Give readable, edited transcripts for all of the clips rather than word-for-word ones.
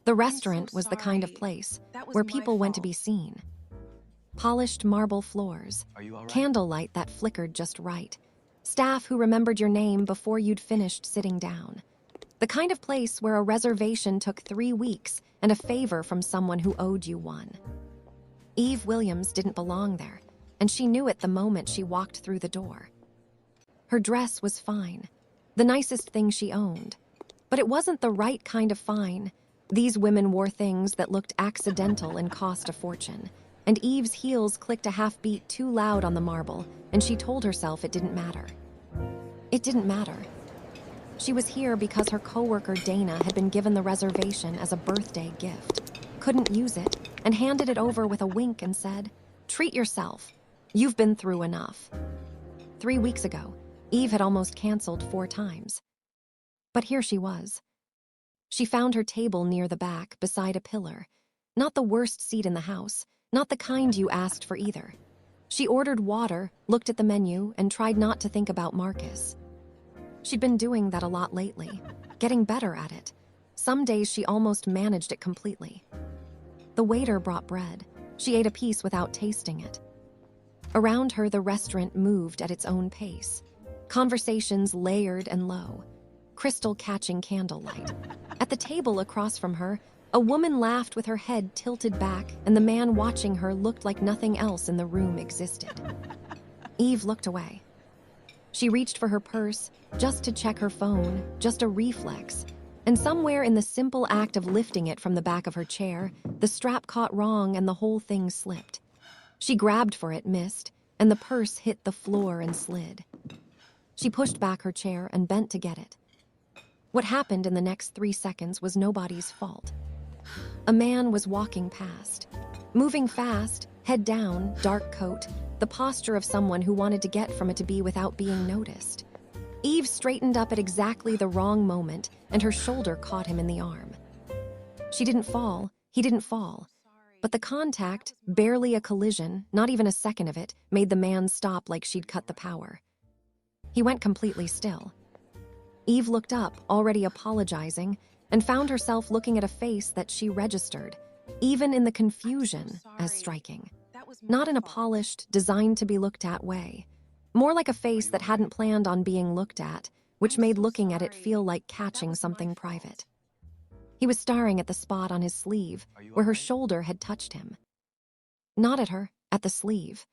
The I'm so restaurant was the kind of sorry. place That was where my people went to be fault. seen. Polished marble floors, Are you all right? candlelight that flickered just right, staff who remembered your name before you'd finished sitting down. The kind of place where a reservation took 3 weeks and a favor from someone who owed you one. Eve Williams didn't belong there, and she knew it the moment she walked through the door. Her dress was fine, the nicest thing she owned. But it wasn't the right kind of fine. These women wore things that looked accidental and cost a fortune. And Eve's heels clicked a half beat too loud on the marble, and she told herself it didn't matter. It didn't matter. She was here because her coworker Dana had been given the reservation as a birthday gift, couldn't use it, and handed it over with a wink and said, "Treat yourself. You've been through enough." 3 weeks ago, Eve had almost canceled 4 times. But here she was. She found her table near the back, beside a pillar. Not the worst seat in the house, not the kind you asked for either. She ordered water, looked at the menu, and tried not to think about Marcus. She'd been doing that a lot lately, getting better at it. Some days she almost managed it completely. The waiter brought bread. She ate a piece without tasting it. Around her, the restaurant moved at its own pace. Conversations layered and low, crystal-catching candlelight. At the table across from her, a woman laughed with her head tilted back, and the man watching her looked like nothing else in the room existed. Eve looked away. She reached for her purse, just to check her phone, just a reflex. And somewhere in the simple act of lifting it from the back of her chair, the strap caught wrong and the whole thing slipped. She grabbed for it, missed, and the purse hit the floor and slid. She pushed back her chair and bent to get it. What happened in the next 3 seconds was nobody's fault. A man was walking past, moving fast, head down, dark coat, the posture of someone who wanted to get from it to be without being noticed. Eve straightened up at exactly the wrong moment, and her shoulder caught him in the arm. She didn't fall, he didn't fall. But the contact, barely a collision, not even a second of it, made the man stop like she'd cut the power. He went completely still. Eve looked up, already apologizing, and found herself looking at a face that she registered, even in the confusion, as striking. Not in a polished, designed to be looked at way. More like a face that hadn't planned on being looked at, which made looking at it feel like catching something private. He was staring at the spot on his sleeve, where her shoulder had touched him. Not at her, at the sleeve.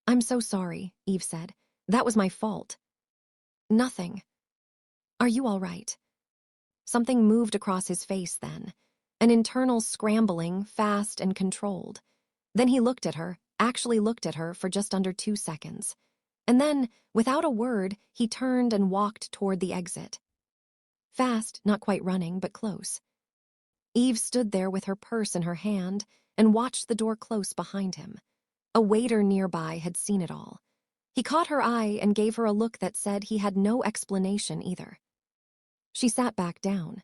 "I'm so sorry," Eve said. "That was my fault." "Nothing. Are you all right?" Something moved across his face then, an internal scrambling, fast and controlled. Then he looked at her, actually looked at her for just under 2 seconds. And then, without a word, he turned and walked toward the exit. Fast, not quite running, but close. Eve stood there with her purse in her hand and watched the door close behind him. A waiter nearby had seen it all. He caught her eye and gave her a look that said he had no explanation either. She sat back down.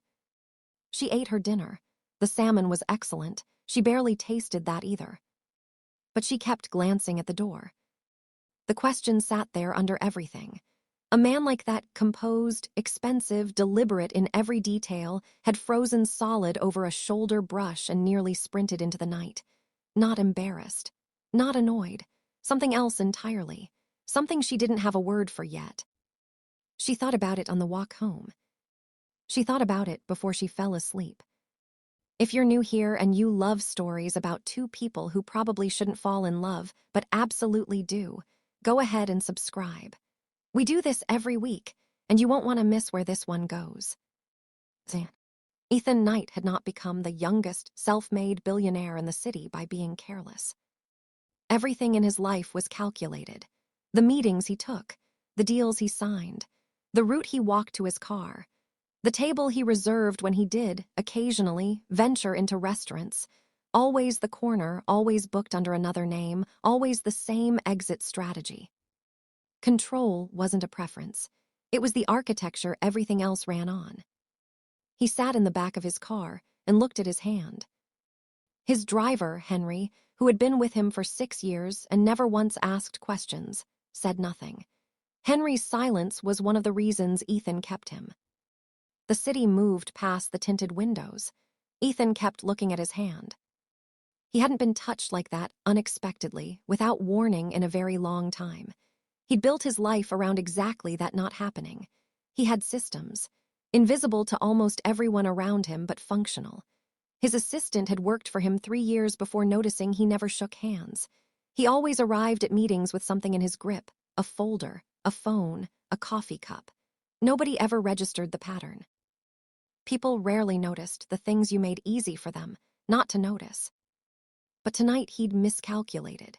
She ate her dinner. The salmon was excellent. She barely tasted that either. But she kept glancing at the door. The question sat there under everything. A man like that, composed, expensive, deliberate in every detail, had frozen solid over a shoulder brush and nearly sprinted into the night. Not embarrassed. Not annoyed. Something else entirely. Something she didn't have a word for yet. She thought about it on the walk home. She thought about it before she fell asleep. If you're new here and you love stories about 2 people who probably shouldn't fall in love, but absolutely do, go ahead and subscribe. We do this every week, and you won't want to miss where this one goes. Ethan Knight had not become the youngest, self-made billionaire in the city by being careless. Everything in his life was calculated. The meetings he took, the deals he signed, the route he walked to his car, the table he reserved when he did, occasionally, venture into restaurants. Always the corner, always booked under another name, always the same exit strategy. Control wasn't a preference. It was the architecture everything else ran on. He sat in the back of his car and looked at his hand. His driver, Henry, who had been with him for 6 years and never once asked questions, said nothing. Henry's silence was one of the reasons Ethan kept him. The city moved past the tinted windows. Ethan kept looking at his hand. He hadn't been touched like that unexpectedly, without warning in a very long time. He'd built his life around exactly that not happening. He had systems, invisible to almost everyone around him but functional. His assistant had worked for him 3 years before noticing he never shook hands. He always arrived at meetings with something in his grip, a folder, a phone, a coffee cup. Nobody ever registered the pattern. People rarely noticed the things you made easy for them not to notice. But tonight he'd miscalculated.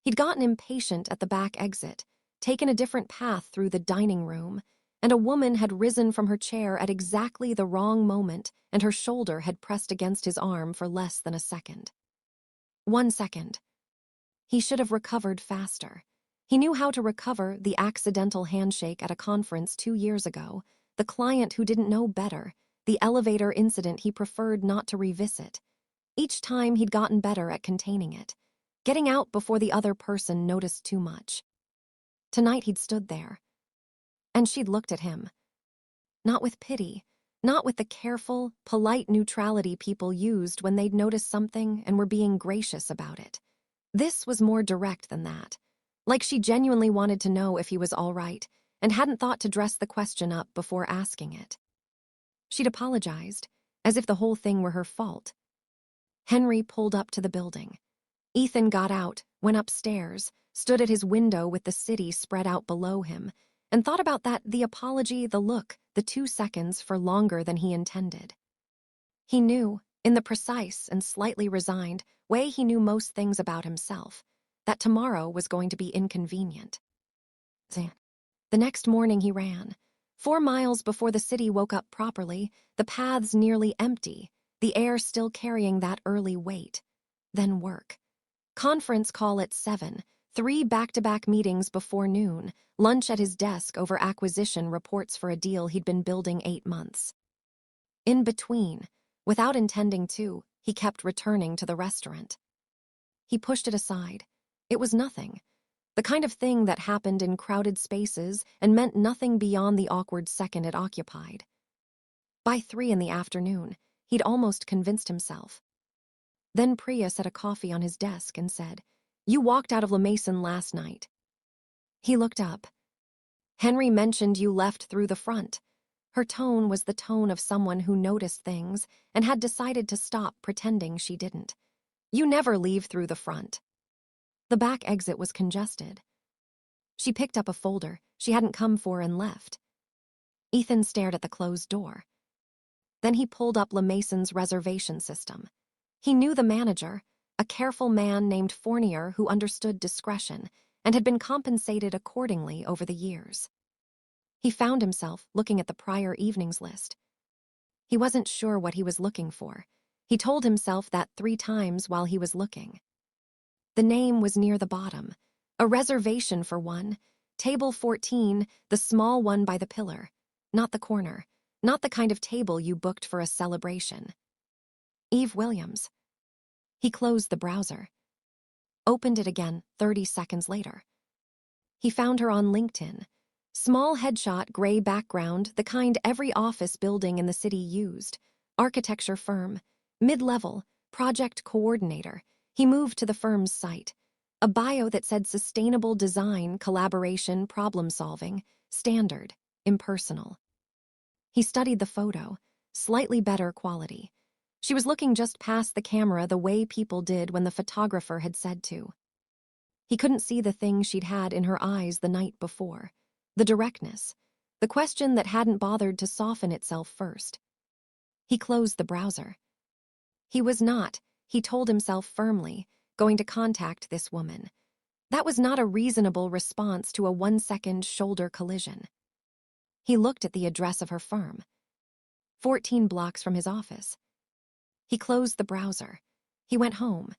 He'd gotten impatient at the back exit, taken a different path through the dining room, and a woman had risen from her chair at exactly the wrong moment, and her shoulder had pressed against his arm for less than a second. 1 second. He should have recovered faster. He knew how to recover the accidental handshake at a conference 2 years ago, the client who didn't know better, the elevator incident he preferred not to revisit. Each time he'd gotten better at containing it, getting out before the other person noticed too much. Tonight he'd stood there, and she'd looked at him. Not with pity, not with the careful, polite neutrality people used when they'd noticed something and were being gracious about it. This was more direct than that, like she genuinely wanted to know if he was all right and hadn't thought to dress the question up before asking it. She'd apologized, as if the whole thing were her fault. Henry pulled up to the building. Ethan got out, went upstairs, stood at his window with the city spread out below him, and thought about the apology, the look, the 2 seconds for longer than he intended. He knew, in the precise and slightly resigned way he knew most things about himself, that tomorrow was going to be inconvenient. The next morning he ran. 4 miles before the city woke up properly, the paths nearly empty, the air still carrying that early weight. Then work. Conference call at 7, 3 back-to-back meetings before noon, lunch at his desk over acquisition reports for a deal he'd been building 8 months. In between, without intending to, he kept returning to the restaurant. He pushed it aside. It was nothing. The kind of thing that happened in crowded spaces and meant nothing beyond the awkward second it occupied. By 3 in the afternoon, he'd almost convinced himself. Then Priya set a coffee on his desk and said, "You walked out of La Maison last night." He looked up. "Henry mentioned you left through the front." Her tone was the tone of someone who noticed things and had decided to stop pretending she didn't. "You never leave through the front." The back exit was congested. She picked up a folder she hadn't come for and left. Ethan stared at the closed door. Then he pulled up La Maison's reservation system. He knew the manager, a careful man named Fournier who understood discretion and had been compensated accordingly over the years. He found himself looking at the prior evening's list. He wasn't sure what he was looking for. He told himself that 3 times while he was looking. The name was near the bottom. A reservation for one. Table 14, the small one by the pillar. Not the corner. Not the kind of table you booked for a celebration. Eve Williams. He closed the browser. Opened it again 30 seconds later. He found her on LinkedIn. Small headshot, gray background, the kind every office building in the city used. Architecture firm. Mid-level. Project coordinator. He moved to the firm's site. A bio that said sustainable design, collaboration, problem-solving, standard, impersonal. He studied the photo. Slightly better quality. She was looking just past the camera the way people did when the photographer had said to. He couldn't see the thing she'd had in her eyes the night before. The directness. The question that hadn't bothered to soften itself first. He closed the browser. He was not, he told himself firmly, going to contact this woman. That was not a reasonable response to a 1-second shoulder collision. He looked at the address of her firm. 14 blocks from his office. He closed the browser. He went home.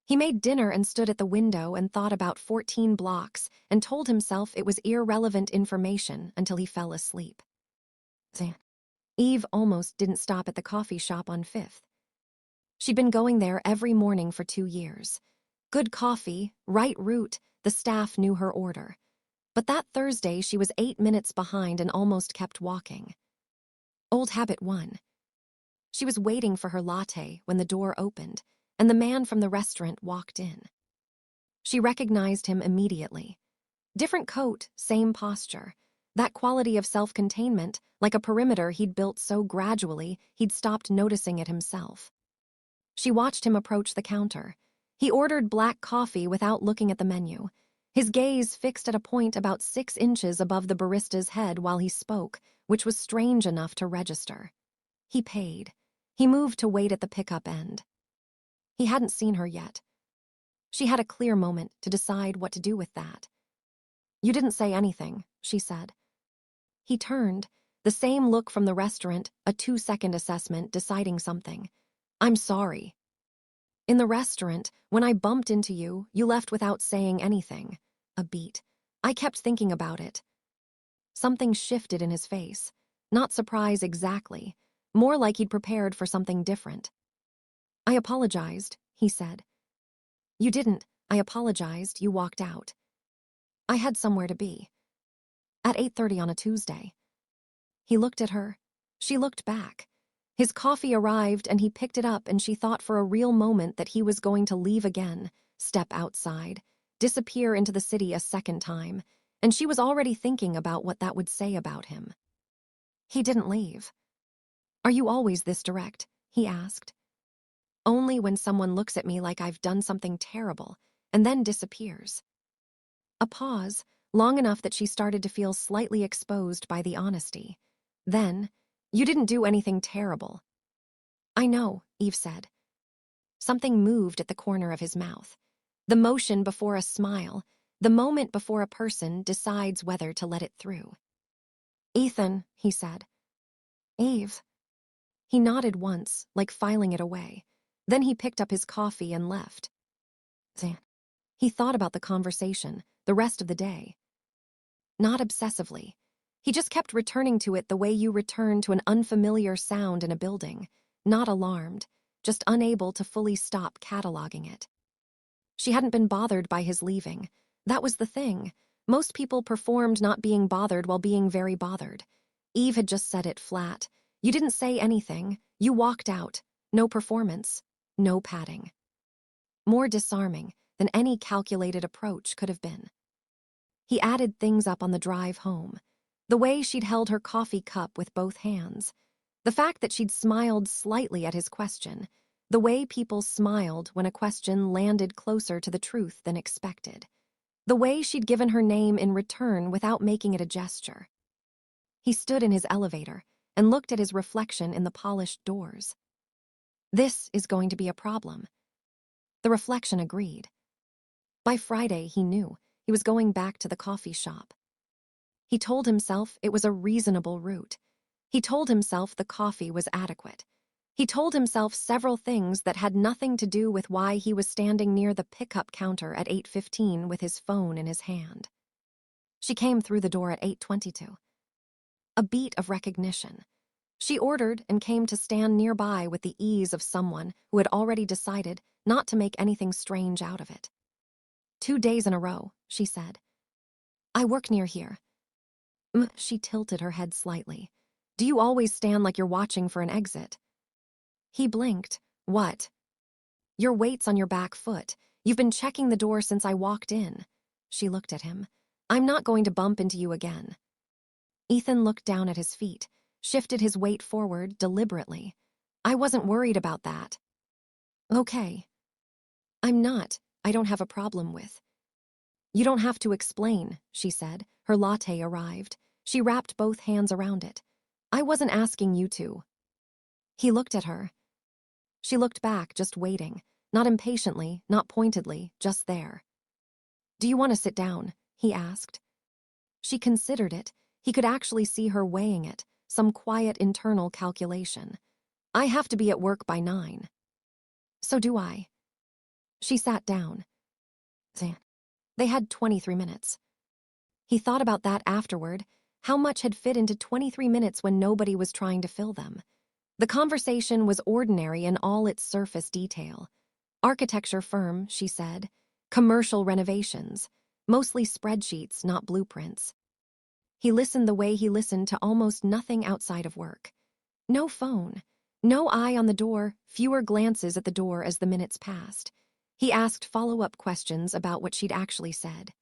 He made dinner and stood at the window and thought about 14 blocks and told himself it was irrelevant information until he fell asleep. Eve almost didn't stop at the coffee shop on 5th. She'd been going there every morning for 2 years. Good coffee, right route, the staff knew her order. But that Thursday she was 8 minutes behind and almost kept walking. Old habit 1. She was waiting for her latte when the door opened, and the man from the restaurant walked in. She recognized him immediately. Different coat, same posture. That quality of self-containment, like a perimeter he'd built so gradually he'd stopped noticing it himself. She watched him approach the counter. He ordered black coffee without looking at the menu, his gaze fixed at a point about 6 inches above the barista's head while he spoke, which was strange enough to register. He paid. He moved to wait at the pickup end. He hadn't seen her yet. She had a clear moment to decide what to do with that. "You didn't say anything," she said. He turned, the same look from the restaurant, a 2-second assessment deciding something. "I'm sorry. In the restaurant, when I bumped into you, you left without saying anything." A beat. I kept thinking about it. Something shifted in his face. Not surprise exactly, more like he'd prepared for something different. "I apologized," he said. "You didn't. I apologized, you walked out." "I had somewhere to be." "At 8:30 on a Tuesday." He looked at her. She looked back. His coffee arrived and he picked it up, and she thought for a real moment that he was going to leave again, step outside, disappear into the city a second time, and she was already thinking about what that would say about him. He didn't leave. "Are you always this direct?" he asked. "Only when someone looks at me like I've done something terrible, and then disappears." A pause, long enough that she started to feel slightly exposed by the honesty. Then, "You didn't do anything terrible." "I know," Eve said. Something moved at the corner of his mouth. The motion before a smile, the moment before a person decides whether to let it through. "Ethan," he said. "Eve." He nodded once, like filing it away. Then he picked up his coffee and left. He thought about the conversation, the rest of the day. Not obsessively. He just kept returning to it the way you return to an unfamiliar sound in a building, not alarmed, just unable to fully stop cataloging it. She hadn't been bothered by his leaving. That was the thing. Most people performed not being bothered while being very bothered. Eve had just said it flat. "You didn't say anything. You walked out. No performance. No padding." More disarming than any calculated approach could have been. He added things up on the drive home. The way she'd held her coffee cup with both hands. The fact that she'd smiled slightly at his question. The way people smiled when a question landed closer to the truth than expected. The way she'd given her name in return without making it a gesture. He stood in his elevator and looked at his reflection in the polished doors. This is going to be a problem. The reflection agreed. By Friday, he knew he was going back to the coffee shop. He told himself it was a reasonable route. He told himself the coffee was adequate. He told himself several things that had nothing to do with why he was standing near the pickup counter at 8:15 with his phone in his hand. She came through the door at 8:22. A beat of recognition. She ordered and came to stand nearby with the ease of someone who had already decided not to make anything strange out of it. 2 days in a row, she said. "I work near here." She tilted her head slightly. "Do you always stand like you're watching for an exit?" He blinked. "What?" "Your weight's on your back foot. You've been checking the door since I walked in." She looked at him. "I'm not going to bump into you again." Ethan looked down at his feet, shifted his weight forward deliberately. "I wasn't worried about that." "Okay." "I'm not. I don't have a problem with." "You don't have to explain," she said. Her latte arrived. She wrapped both hands around it. "I wasn't asking you to." He looked at her. She looked back, just waiting. Not impatiently, not pointedly, just there. "Do you want to sit down?" he asked. She considered it. He could actually see her weighing it, some quiet internal calculation. "I have to be at work by 9. "So do I." She sat down. They had 23 minutes. He thought about that afterward. How much had fit into 23 minutes when nobody was trying to fill them? The conversation was ordinary in all its surface detail. Architecture firm, she said. Commercial renovations. Mostly spreadsheets, not blueprints. He listened the way he listened to almost nothing outside of work. No phone. No eye on the door, fewer glances at the door as the minutes passed. He asked follow-up questions about what she'd actually said.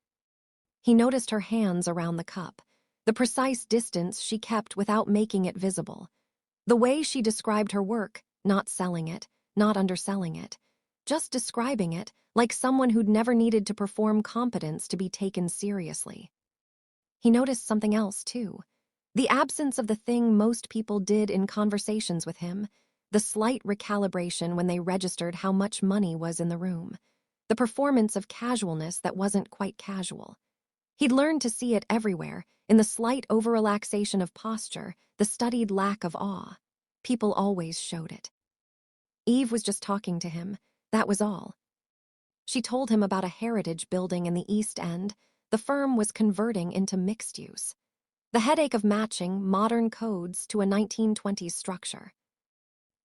He noticed her hands around the cup, the precise distance she kept without making it visible. The way she described her work, not selling it, not underselling it, just describing it like someone who'd never needed to perform competence to be taken seriously. He noticed something else, too. The absence of the thing most people did in conversations with him, the slight recalibration when they registered how much money was in the room, the performance of casualness that wasn't quite casual. He'd learned to see it everywhere, in the slight over-relaxation of posture, the studied lack of awe. People always showed it. Eve was just talking to him, that was all. She told him about a heritage building in the East End the firm was converting into mixed use. The headache of matching modern codes to a 1920s structure.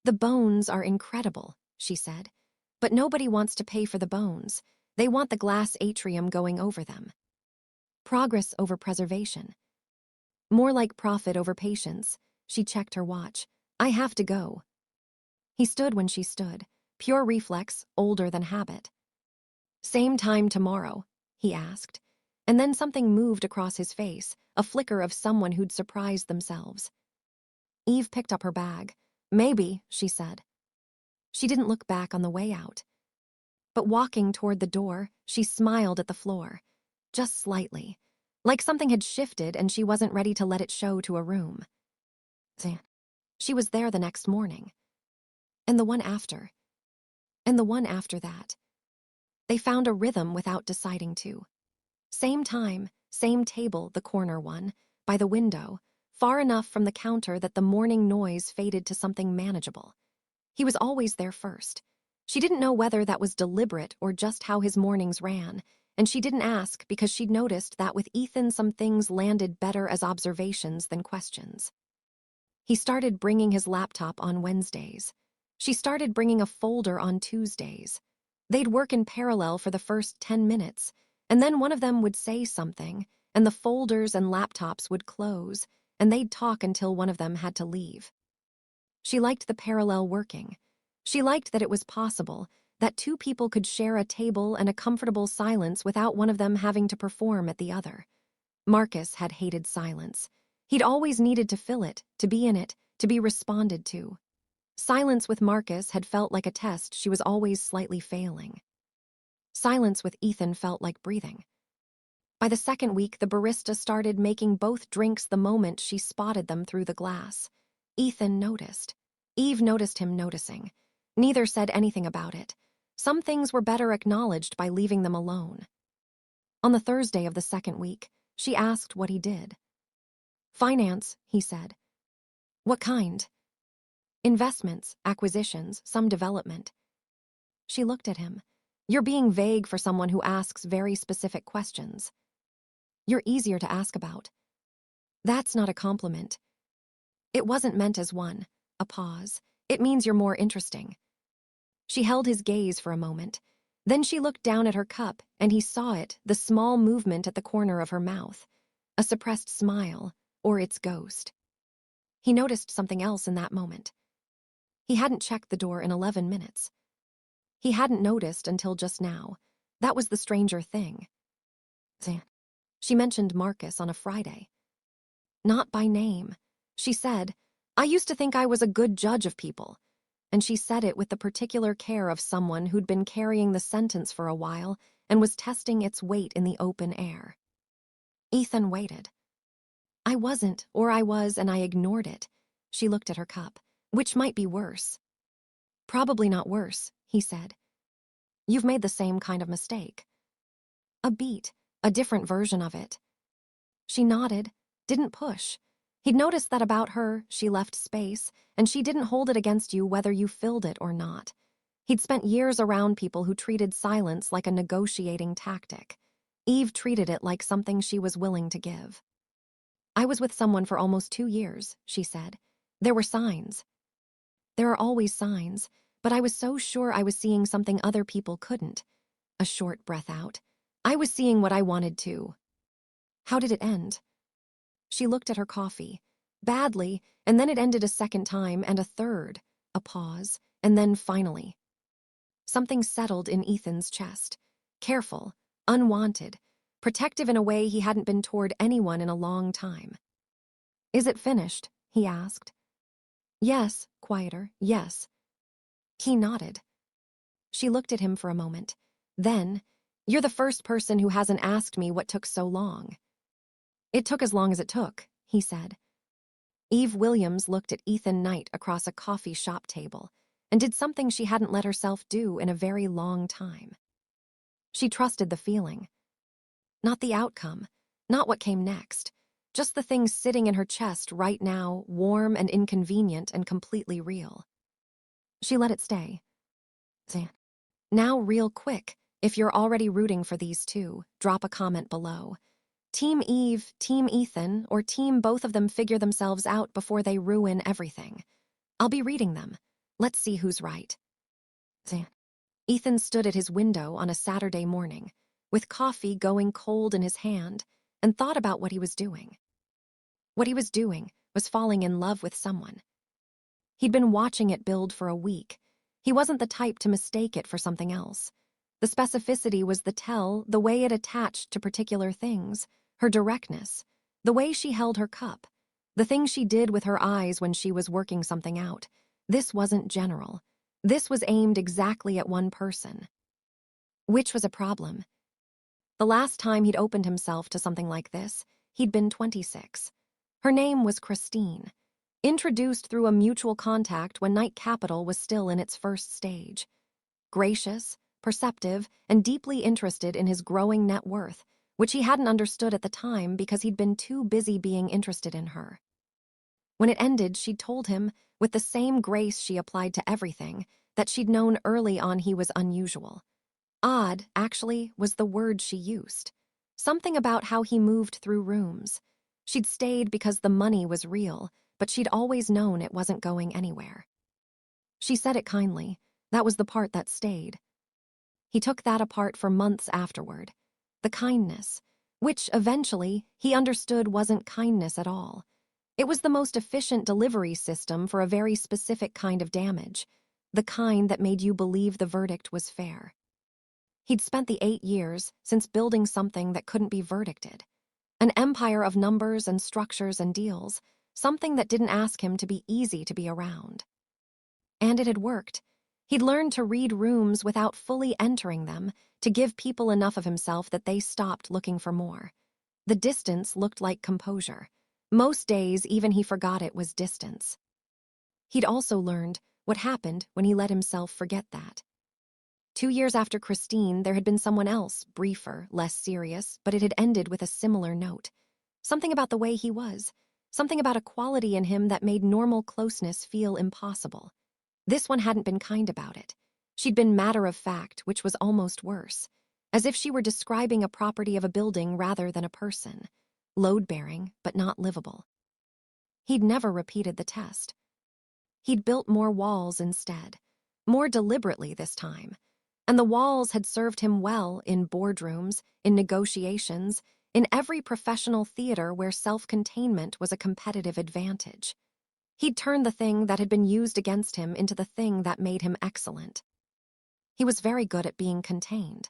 The bones are incredible, she said, but nobody wants to pay for the bones. They want the glass atrium going over them. Progress over preservation. More like profit over patience. She checked her watch. I have to go. He stood when she stood, pure reflex, older than habit. Same time tomorrow, he asked, and then something moved across his face, a flicker of someone who'd surprised themselves. Eve picked up her bag. Maybe, she said. She didn't look back on the way out. But walking toward the door, she smiled at the floor, just slightly, like something had shifted and she wasn't ready to let it show to a room. She was there the next morning. And the one after. And the one after that. They found a rhythm without deciding to. Same time, same table, the corner one, by the window, far enough from the counter that the morning noise faded to something manageable. He was always there first. She didn't know whether that was deliberate or just how his mornings ran, and she didn't ask because she'd noticed that with Ethan some things landed better as observations than questions. He started bringing his laptop on Wednesdays. She started bringing a folder on Tuesdays. They'd work in parallel for the first 10 minutes, and then one of them would say something, and the folders and laptops would close, and they'd talk until one of them had to leave. She liked the parallel working. She liked that it was possible, that two people could share a table and a comfortable silence without one of them having to perform at the other. Marcus had hated silence. He'd always needed to fill it, to be in it, to be responded to. Silence with Marcus had felt like a test she was always slightly failing. Silence with Ethan felt like breathing. By the second week, the barista started making both drinks the moment she spotted them through the glass. Ethan noticed. Eve noticed him noticing. Neither said anything about it. Some things were better acknowledged by leaving them alone. On the Thursday of the second week, she asked what he did. Finance, he said. What kind? Investments, acquisitions, some development. She looked at him. You're being vague for someone who asks very specific questions. You're easier to ask about. That's not a compliment. It wasn't meant as one, a pause. It means you're more interesting. She held his gaze for a moment. Then she looked down at her cup, and he saw it, the small movement at the corner of her mouth. A suppressed smile, or its ghost. He noticed something else in that moment. He hadn't checked the door in 11 minutes. He hadn't noticed until just now. That was the stranger thing. She mentioned Marcus on a Friday. Not by name. She said, I used to think I was a good judge of people. And she said it with the particular care of someone who'd been carrying the sentence for a while and was testing its weight in the open air. Ethan waited. I wasn't, or I was, and I ignored it. She looked at her cup. Which might be worse. Probably not worse, he said. You've made the same kind of mistake. A beat, a different version of it. She nodded, didn't push. He'd noticed that about her, she left space, and she didn't hold it against you whether you filled it or not. He'd spent years around people who treated silence like a negotiating tactic. Eve treated it like something she was willing to give. I was with someone for almost 2 years, she said. There were signs. There are always signs, but I was so sure I was seeing something other people couldn't. A short breath out. I was seeing what I wanted to. How did it end? She looked at her coffee. Badly, and then it ended a second time and a third. a pause, and then finally, something settled in Ethan's chest. Careful, unwanted, protective in a way he hadn't been toward anyone in a long time. "Is it finished?" he asked. "Yes," quieter, "yes." He nodded. She looked at him for a moment. Then, "You're the first person who hasn't asked me what took so long." "It took as long as it took," he said. Eve Williams looked at Ethan Knight across a coffee shop table and did something she hadn't let herself do in a very long time. She trusted the feeling. Not the outcome, not what came next, just the thing sitting in her chest right now, warm and inconvenient and completely real. She let it stay. "Now real quick, if you're already rooting for these two, drop a comment below. Team Eve, Team Ethan, or Team both of them figure themselves out before they ruin everything. I'll be reading them. Let's see who's right." Ethan stood at his window on a Saturday morning, with coffee going cold in his hand, and thought about what he was doing. What he was doing was falling in love with someone. He'd been watching it build for a week. He wasn't the type to mistake it for something else. The specificity was the tell, the way it attached to particular things, her directness, the way she held her cup, the things she did with her eyes when she was working something out. This wasn't general. This was aimed exactly at one person. Which was a problem. The last time he'd opened himself to something like this, he'd been 26. Her name was Christine, introduced through a mutual contact when Night Capital was still in its first stage. Gracious, perceptive, and deeply interested in his growing net worth, which he hadn't understood at the time because he'd been too busy being interested in her. When it ended, she'd told him, with the same grace she applied to everything, that she'd known early on he was unusual. Odd, actually, was the word she used. Something about how he moved through rooms. She'd stayed because the money was real, but she'd always known it wasn't going anywhere. She said it kindly. That was the part that stayed. He took that apart for months afterward. The kindness, which eventually he understood wasn't kindness at all. It was the most efficient delivery system for a very specific kind of damage, the kind that made you believe the verdict was fair. He'd spent the 8 years since building something that couldn't be verdicted. An empire of numbers and structures and deals, something that didn't ask him to be easy to be around. And it had worked. He'd learned to read rooms without fully entering them, to give people enough of himself that they stopped looking for more. The distance looked like composure. Most days, even he forgot it was distance. He'd also learned what happened when he let himself forget that. 2 years after Christine, there had been someone else, briefer, less serious, but it had ended with a similar note. Something about the way he was. Something about a quality in him that made normal closeness feel impossible. This one hadn't been kind about it. She'd been matter-of-fact, which was almost worse. As if she were describing a property of a building rather than a person. Load-bearing, but not livable. He'd never repeated the test. He'd built more walls instead. More deliberately this time. And the walls had served him well in boardrooms, in negotiations, in every professional theater where self-containment was a competitive advantage. He'd turned the thing that had been used against him into the thing that made him excellent. He was very good at being contained.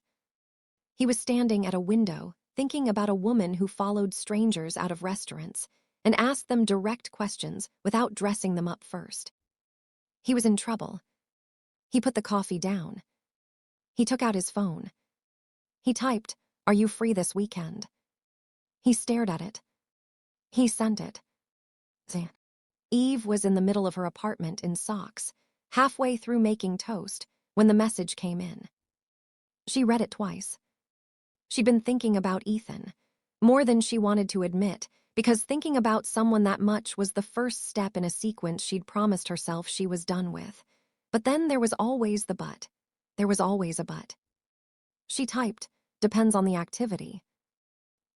He was standing at a window, thinking about a woman who followed strangers out of restaurants and asked them direct questions without dressing them up first. He was in trouble. He put the coffee down. He took out his phone. He typed, "Are you free this weekend?" He stared at it. He sent it. Eve was in the middle of her apartment in socks, halfway through making toast, when the message came in. She read it twice. She'd been thinking about Ethan, more than she wanted to admit, because thinking about someone that much was the first step in a sequence she'd promised herself she was done with. But then there was always the but. There was always a but. She typed, "Depends on the activity."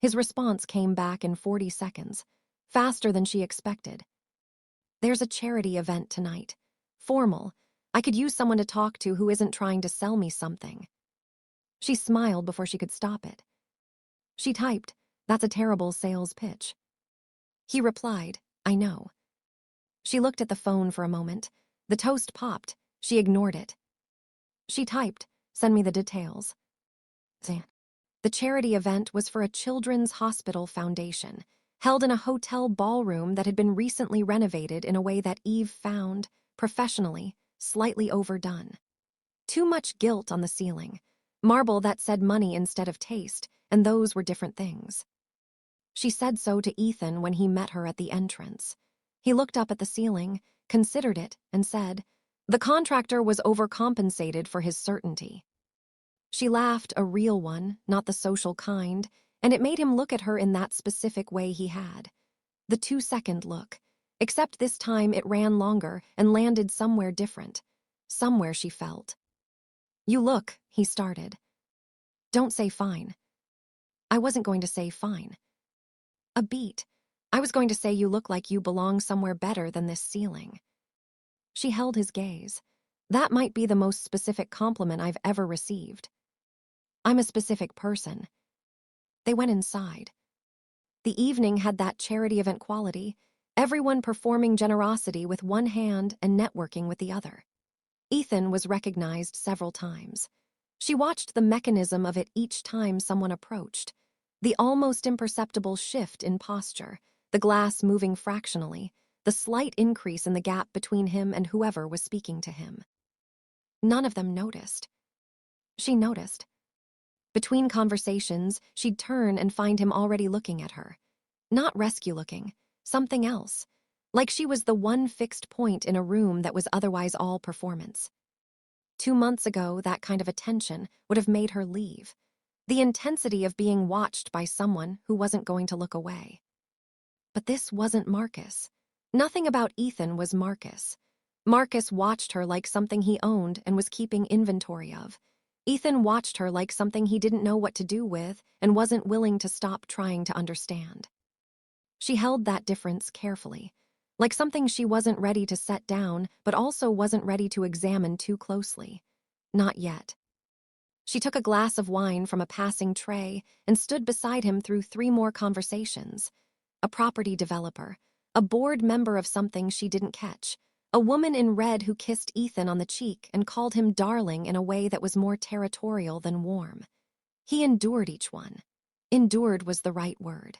His response came back in 40 seconds, faster than she expected. "There's a charity event tonight. Formal. I could use someone to talk to who isn't trying to sell me something." She smiled before she could stop it. She typed, "That's a terrible sales pitch." He replied, "I know." She looked at the phone for a moment. The toast popped. She ignored it. She typed, "Send me the details." The charity event was for a children's hospital foundation, held in a hotel ballroom that had been recently renovated in a way that Eve found, professionally, slightly overdone. Too much gilt on the ceiling, marble that said money instead of taste, and those were different things. She said so to Ethan when he met her at the entrance. He looked up at the ceiling, considered it, and said, "The contractor was overcompensated for his certainty." She laughed, a real one, not the social kind, and it made him look at her in that specific way he had. The 2-second look, except this time it ran longer and landed somewhere different, somewhere she felt. "You look," he started. "Don't say fine." "I wasn't going to say fine." A beat. "I was going to say you look like you belong somewhere better than this ceiling." She held his gaze. "That might be the most specific compliment I've ever received." "I'm a specific person." They went inside. The evening had that charity event quality, everyone performing generosity with one hand and networking with the other. Ethan was recognized several times. She watched the mechanism of it each time someone approached. The almost imperceptible shift in posture, the glass moving fractionally, the slight increase in the gap between him and whoever was speaking to him. None of them noticed. She noticed. Between conversations, she'd turn and find him already looking at her. Not rescue-looking, something else. Like she was the one fixed point in a room that was otherwise all performance. 2 months ago, that kind of attention would have made her leave. The intensity of being watched by someone who wasn't going to look away. But this wasn't Marcus. Nothing about Ethan was Marcus. Marcus watched her like something he owned and was keeping inventory of. Ethan watched her like something he didn't know what to do with and wasn't willing to stop trying to understand. She held that difference carefully, like something she wasn't ready to set down but also wasn't ready to examine too closely. Not yet. She took a glass of wine from a passing tray and stood beside him through 3 more conversations. A property developer, a board member of something she didn't catch, a woman in red who kissed Ethan on the cheek and called him darling in a way that was more territorial than warm. He endured each one. Endured was the right word.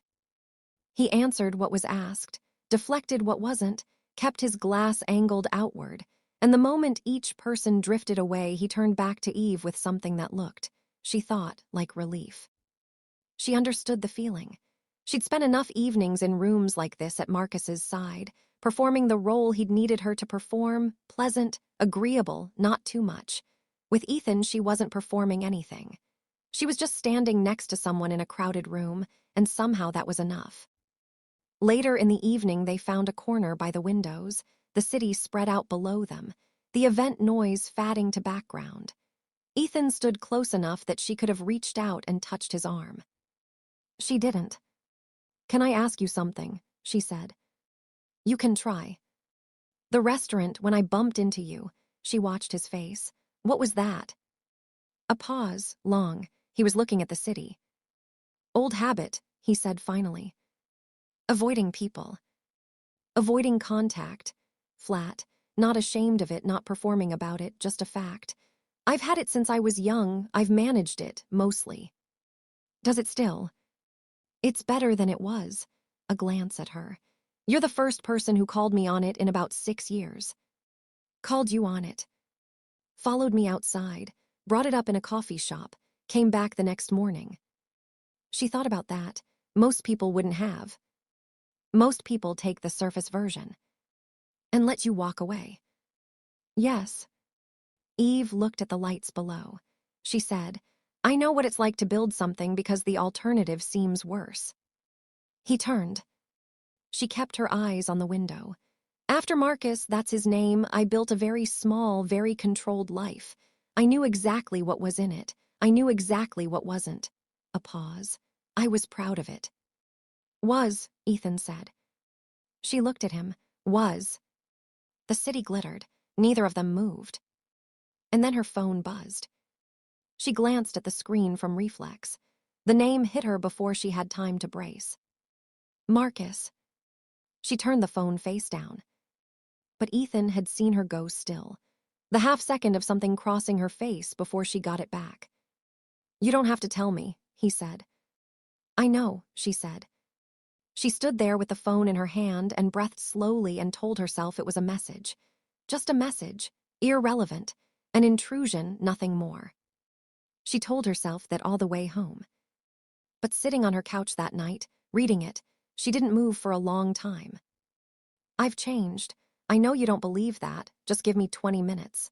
He answered what was asked, deflected what wasn't, kept his glass angled outward, and the moment each person drifted away, he turned back to Eve with something that looked, she thought, like relief. She understood the feeling. She'd spent enough evenings in rooms like this at Marcus's side, performing the role he'd needed her to perform, pleasant, agreeable, not too much. With Ethan, she wasn't performing anything. She was just standing next to someone in a crowded room, and somehow that was enough. Later in the evening, they found a corner by the windows, the city spread out below them, the event noise fading to background. Ethan stood close enough that she could have reached out and touched his arm. She didn't. "Can I ask you something?" she said. "You can try." "The restaurant, when I bumped into you," she watched his face. "What was that?" A pause, long. He was looking at the city. "Old habit," he said finally. "Avoiding people. Avoiding contact. Flat. Not ashamed of it, not performing about it, just a fact. I've had it since I was young. I've managed it, mostly." "Does it still?" "It's better than it was." A glance at her. "You're the first person who called me on it in about 6 years." "Called you on it." "Followed me outside, brought it up in a coffee shop, came back the next morning." She thought about that. Most people wouldn't have. Most people take the surface version. "And let you walk away." "Yes." Eve looked at the lights below. She said, "I know what it's like to build something because the alternative seems worse." He turned. She kept her eyes on the window. "After Marcus, that's his name, I built a very small, very controlled life. I knew exactly what was in it. I knew exactly what wasn't." A pause. "I was proud of it." "Was," Ethan said. She looked at him. "Was." The city glittered. Neither of them moved. And then her phone buzzed. She glanced at the screen from reflex. The name hit her before she had time to brace. "Marcus." She turned the phone face down. but Ethan had seen her go still. The half-second of something crossing her face before she got it back. "You don't have to tell me," he said. "I know," she said. She stood there with the phone in her hand and breathed slowly and told herself it was a message. Just a message, irrelevant, an intrusion, nothing more. She told herself that all the way home. But sitting on her couch that night, reading it, she didn't move for a long time. "I've changed. I know you don't believe that. Just give me 20 minutes.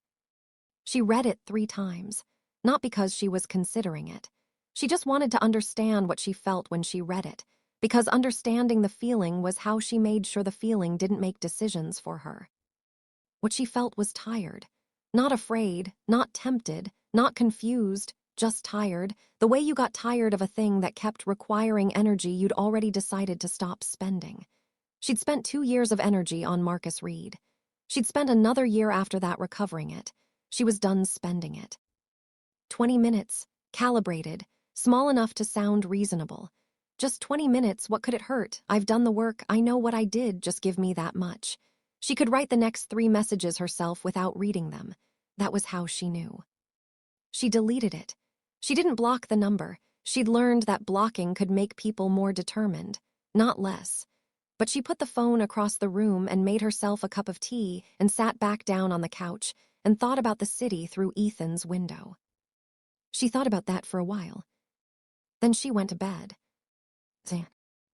She read it 3 times, not because she was considering it. She just wanted to understand what she felt when she read it, because understanding the feeling was how she made sure the feeling didn't make decisions for her. What she felt was tired. Not afraid, not tempted, not confused, just tired, the way you got tired of a thing that kept requiring energy you'd already decided to stop spending. She'd spent 2 years of energy on Marcus Reed. She'd spent another year after that recovering it. She was done spending it. 20 minutes, calibrated, small enough to sound reasonable. Just 20 minutes, what could it hurt? I've done the work, I know what I did, just give me that much. She could write the next 3 messages herself without reading them. That was how she knew. She deleted it. She didn't block the number. She'd learned that blocking could make people more determined, not less. But she put the phone across the room and made herself a cup of tea and sat back down on the couch and thought about the city through Ethan's window. She thought about that for a while. Then she went to bed.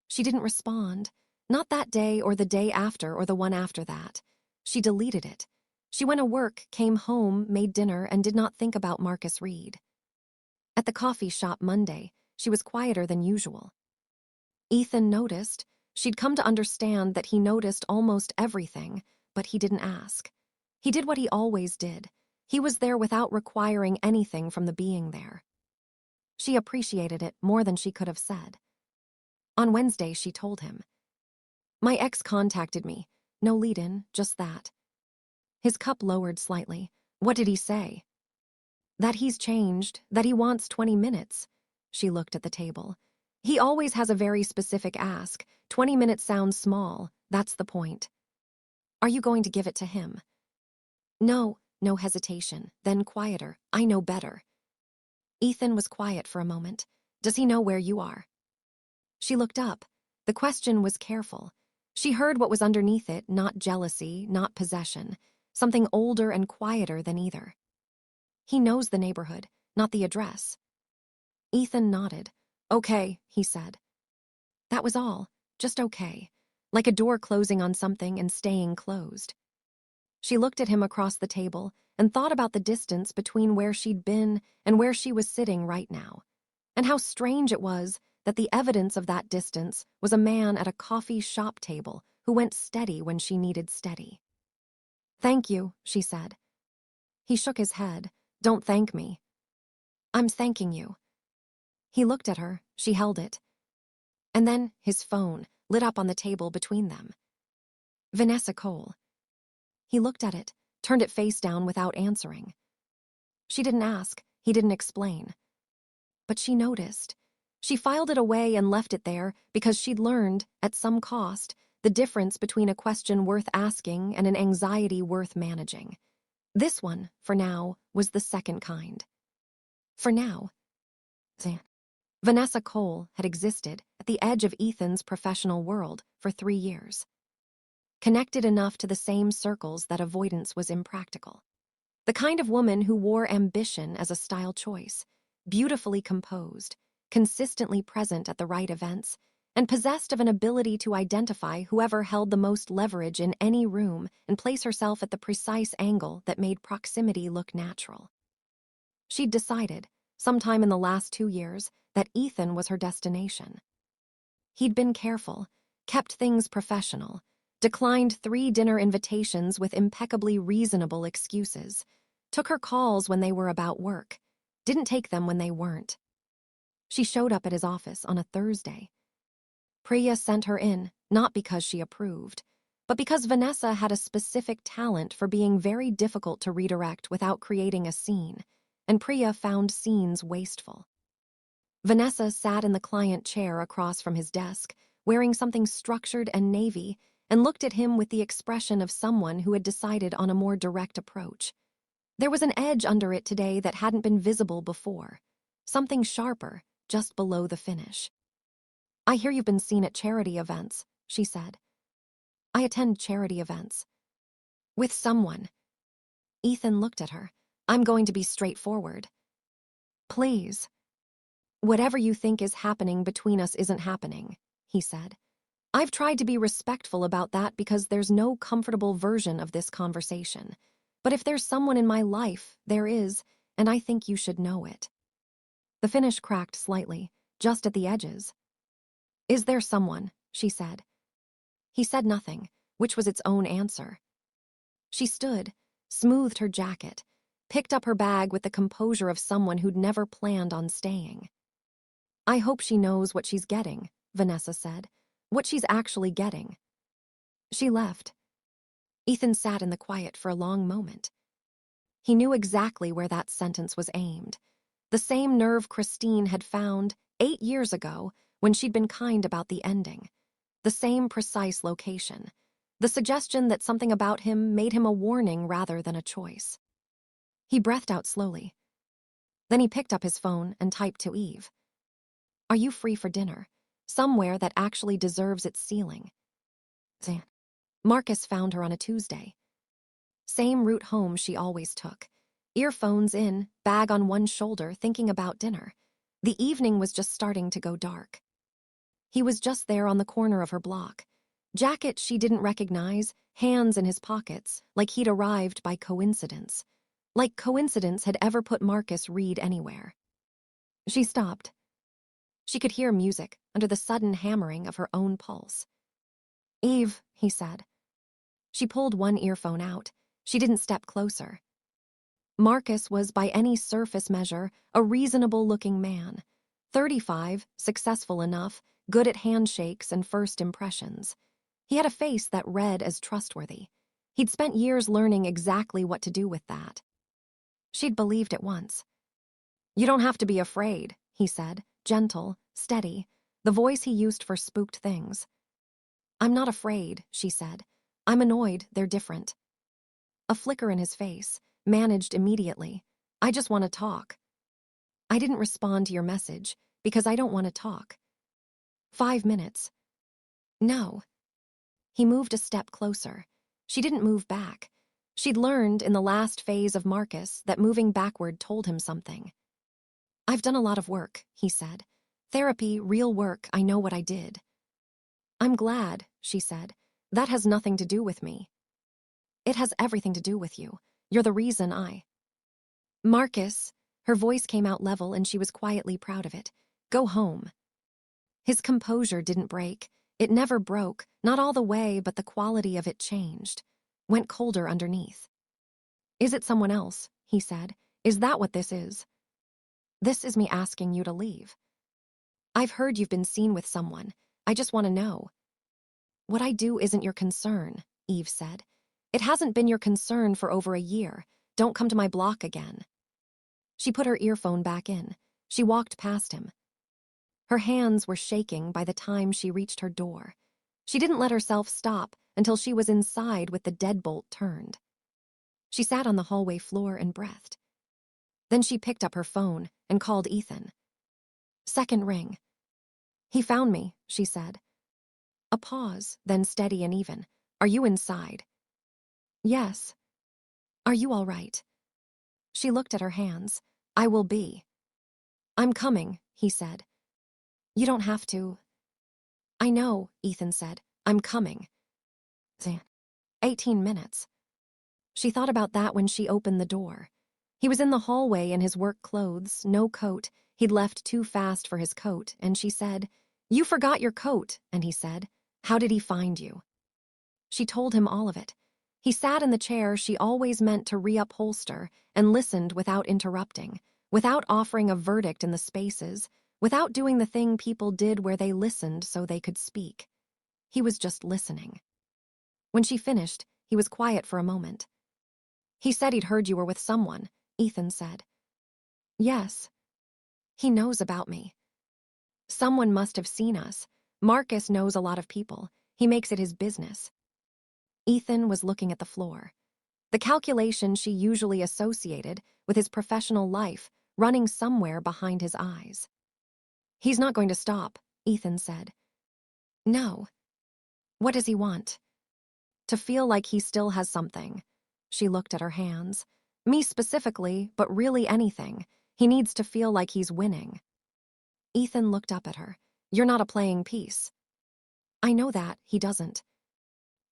She didn't respond. Not that day or the day after or the one after that. She deleted it. She went to work, came home, made dinner, and did not think about Marcus Reed. At the coffee shop Monday, she was quieter than usual. Ethan noticed. She'd come to understand that he noticed almost everything, but he didn't ask. He did what he always did. He was there without requiring anything from the being there. She appreciated it more than she could have said. On Wednesday, she told him. "My ex contacted me. No lead-in, just that." His cup lowered slightly. What did he say? That he's changed, that he wants 20 minutes. She looked at the table. He always has a very specific ask. 20 minutes sounds small. That's the point. Are you going to give it to him? No, no hesitation. Then quieter. I know better. Ethan was quiet for a moment. Does he know where you are? She looked up. The question was careful. She heard what was underneath it, not jealousy, not possession. Something older and quieter than either. He knows the neighborhood, not the address. Ethan nodded. Okay, he said. That was all, just okay. Like a door closing on something and staying closed. She looked at him across the table and thought about the distance between where she'd been and where she was sitting right now. And how strange it was that the evidence of that distance was a man at a coffee shop table who went steady when she needed steady. Thank you, she said. He shook his head. Don't thank me. I'm thanking you. He looked at her. She held it. And then his phone lit up on the table between them. Vanessa Cole. He looked at it, turned it face down without answering. She didn't ask. He didn't explain. But she noticed. She filed it away and left it there because she'd learned, at some cost, the difference between a question worth asking and an anxiety worth managing. This one, for now, was the second kind. For now. Vanessa Cole had existed at the edge of Ethan's professional world for 3 years. Connected enough to the same circles that avoidance was impractical. The kind of woman who wore ambition as a style choice, beautifully composed, consistently present at the right events, and possessed of an ability to identify whoever held the most leverage in any room and place herself at the precise angle that made proximity look natural. She'd decided, sometime in the last 2 years, that Ethan was her destination. He'd been careful, kept things professional, declined 3 dinner invitations with impeccably reasonable excuses, took her calls when they were about work, didn't take them when they weren't. She showed up at his office on a Thursday. Priya sent her in, not because she approved, but because Vanessa had a specific talent for being very difficult to redirect without creating a scene, and Priya found scenes wasteful. Vanessa sat in the client chair across from his desk, wearing something structured and navy, and looked at him with the expression of someone who had decided on a more direct approach. There was an edge under it today that hadn't been visible before, something sharper, just below the finish. "I hear you've been seen at charity events," she said. "I attend charity events." "With someone." Ethan looked at her. "I'm going to be straightforward." "Please." "Whatever you think is happening between us isn't happening," he said. "I've tried to be respectful about that because there's no comfortable version of this conversation. But if there's someone in my life, there is, and I think you should know it." The finish cracked slightly, just at the edges. "Is there someone?" she said. He said nothing, which was its own answer. She stood, smoothed her jacket, picked up her bag with the composure of someone who'd never planned on staying. "I hope she knows what she's getting," Vanessa said. "What she's actually getting." She left. Ethan sat in the quiet for a long moment. He knew exactly where that sentence was aimed. The same nerve Christine had found 8 years ago when she'd been kind about the ending. The same precise location. The suggestion that something about him made him a warning rather than a choice. He breathed out slowly. Then he picked up his phone and typed to Eve. "Are you free for dinner? Somewhere that actually deserves its ceiling." Marcus found her on a Tuesday. Same route home she always took. Earphones in, bag on one shoulder, thinking about dinner. The evening was just starting to go dark. He was just there on the corner of her block. Jacket she didn't recognize, hands in his pockets, like he'd arrived by coincidence. Like coincidence had ever put Marcus Reed anywhere. She stopped. She could hear music under the sudden hammering of her own pulse. "Eve," he said. She pulled one earphone out. She didn't step closer. Marcus was, by any surface measure, a reasonable-looking man. 35, successful enough, good at handshakes and first impressions. He had a face that read as trustworthy. He'd spent years learning exactly what to do with that. She'd believed it once. "You don't have to be afraid," he said, gentle, steady, the voice he used for spooked things. "I'm not afraid," she said. "I'm annoyed they're different." A flicker in his face, managed immediately. "I just want to talk." "I didn't respond to your message because I don't want to talk." 5 minutes. "No." He moved a step closer. She didn't move back. She'd learned in the last phase of Marcus that moving backward told him something. "I've done a lot of work," he said. "Therapy, real work, I know what I did." "I'm glad," she said. "That has nothing to do with me." "It has everything to do with you. You're the reason I—" "Marcus," her voice came out level and she was quietly proud of it. "Go home." His composure didn't break. It never broke, not all the way, but the quality of it changed. Went colder underneath. "Is it someone else?" he said. "Is that what this is?" "This is me asking you to leave." "I've heard you've been seen with someone. I just want to know." "What I do isn't your concern," Eve said. "It hasn't been your concern for over a year. Don't come to my block again." She put her earphone back in. She walked past him. Her hands were shaking by the time she reached her door. She didn't let herself stop until she was inside with the deadbolt turned. She sat on the hallway floor and breathed. Then she picked up her phone and called Ethan. Second ring. "He found me," she said. A pause, then steady and even. "Are you inside?" "Yes." "Are you all right?" She looked at her hands. "I will be." "I'm coming," he said. "You don't have to." "I know," Ethan said. "I'm coming." 18 minutes. She thought about that when she opened the door. He was in the hallway in his work clothes, no coat. He'd left too fast for his coat, and she said, "You forgot your coat," and he said, "How did he find you?" She told him all of it. He sat in the chair she always meant to reupholster and listened without interrupting, without offering a verdict in the spaces, without doing the thing people did where they listened so they could speak. He was just listening. When she finished, he was quiet for a moment. "He said he'd heard you were with someone," Ethan said. "Yes." "He knows about me." "Someone must have seen us. Marcus knows a lot of people. He makes it his business." Ethan was looking at the floor. The calculation she usually associated with his professional life running somewhere behind his eyes. "He's not going to stop," Ethan said. "No. What does he want?" "To feel like he still has something." She looked at her hands. "Me specifically, but really anything. He needs to feel like he's winning." Ethan looked up at her. "You're not a playing piece." "I know that, he doesn't."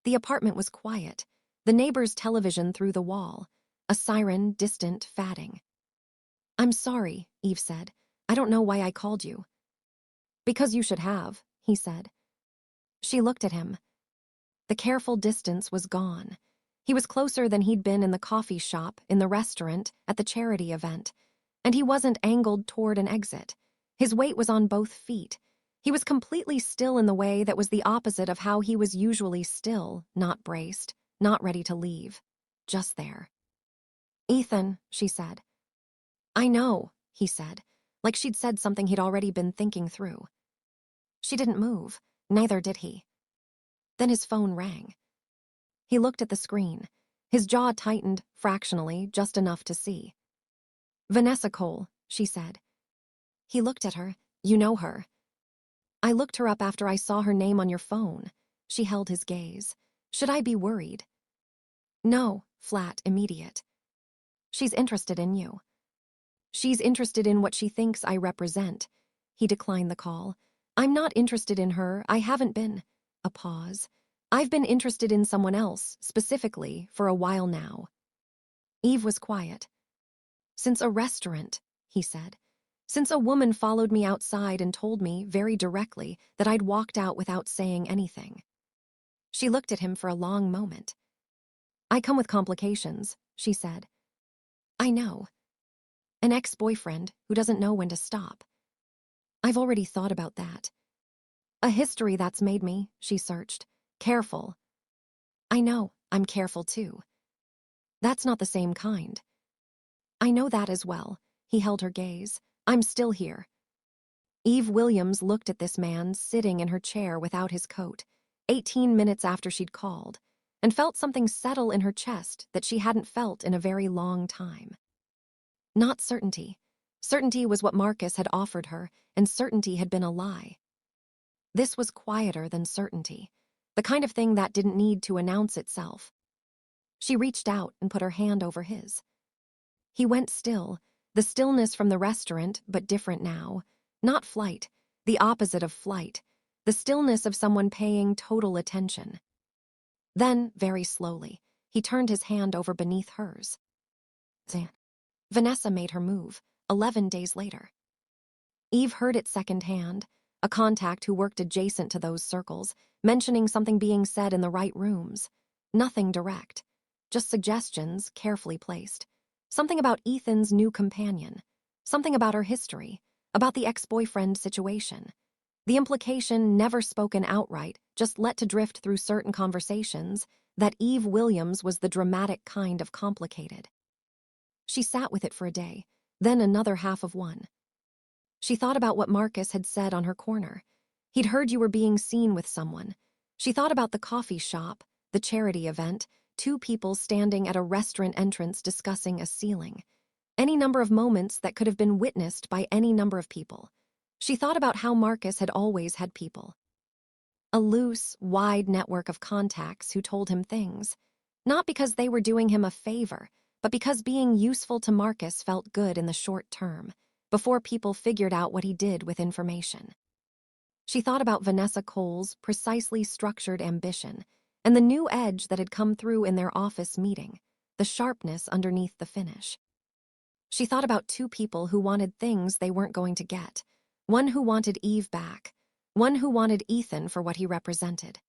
The apartment was quiet. The neighbor's television through the wall. A siren, distant, fatting. "I'm sorry," Eve said. "I don't know why I called you." "Because you should have," he said. She looked at him. The careful distance was gone. He was closer than he'd been in the coffee shop, in the restaurant, at the charity event. And he wasn't angled toward an exit. His weight was on both feet. He was completely still in the way that was the opposite of how he was usually still, not braced, not ready to leave. Just there. "Ethan," she said. "I know," he said, like she'd said something he'd already been thinking through. She didn't move. Neither did he. Then his phone rang. He looked at the screen. His jaw tightened, fractionally, just enough to see. "Vanessa Cole," she said. He looked at her. "You know her." "I looked her up after I saw her name on your phone." She held his gaze. "Should I be worried?" "No," flat, immediate. "She's interested in you." "She's interested in what she thinks I represent." He declined the call. "I'm not interested in her. I haven't been." A pause. "I've been interested in someone else, specifically, for a while now." Eve was quiet. "Since a restaurant," he said. "Since a woman followed me outside and told me, very directly, that I'd walked out without saying anything." She looked at him for a long moment. "I come with complications," she said. "I know. An ex-boyfriend who doesn't know when to stop." "I've already thought about that." "A history that's made me," she searched, "careful." "I know, I'm careful too." "That's not the same kind." "I know that as well." He held her gaze. "I'm still here." Eve Williams looked at this man sitting in her chair without his coat, 18 minutes after she'd called, and felt something settle in her chest that she hadn't felt in a very long time. Not certainty. Certainty was what Marcus had offered her, and certainty had been a lie. This was quieter than certainty, the kind of thing that didn't need to announce itself. She reached out and put her hand over his. He went still, the stillness from the restaurant, but different now. Not flight, the opposite of flight, the stillness of someone paying total attention. Then, very slowly, he turned his hand over beneath hers. Vanessa made her move, 11 days later. Eve heard it secondhand, a contact who worked adjacent to those circles, mentioning something being said in the right rooms. Nothing direct, just suggestions carefully placed. Something about Ethan's new companion, something about her history, about the ex-boyfriend situation. The implication, never spoken outright, just let to drift through certain conversations, that Eve Williams was the dramatic kind of complicated. She sat with it for a day, then another half of one. She thought about what Marcus had said on her corner. He'd heard you were being seen with someone. She thought about the coffee shop, the charity event, two people standing at a restaurant entrance discussing a ceiling. Any number of moments that could have been witnessed by any number of people. She thought about how Marcus had always had people. A loose, wide network of contacts who told him things. Not because they were doing him a favor, but because being useful to Marcus felt good in the short term, before people figured out what he did with information. She thought about Vanessa Cole's precisely structured ambition, and the new edge that had come through in their office meeting, the sharpness underneath the finish. She thought about two people who wanted things they weren't going to get, one who wanted Eve back, one who wanted Ethan for what he represented.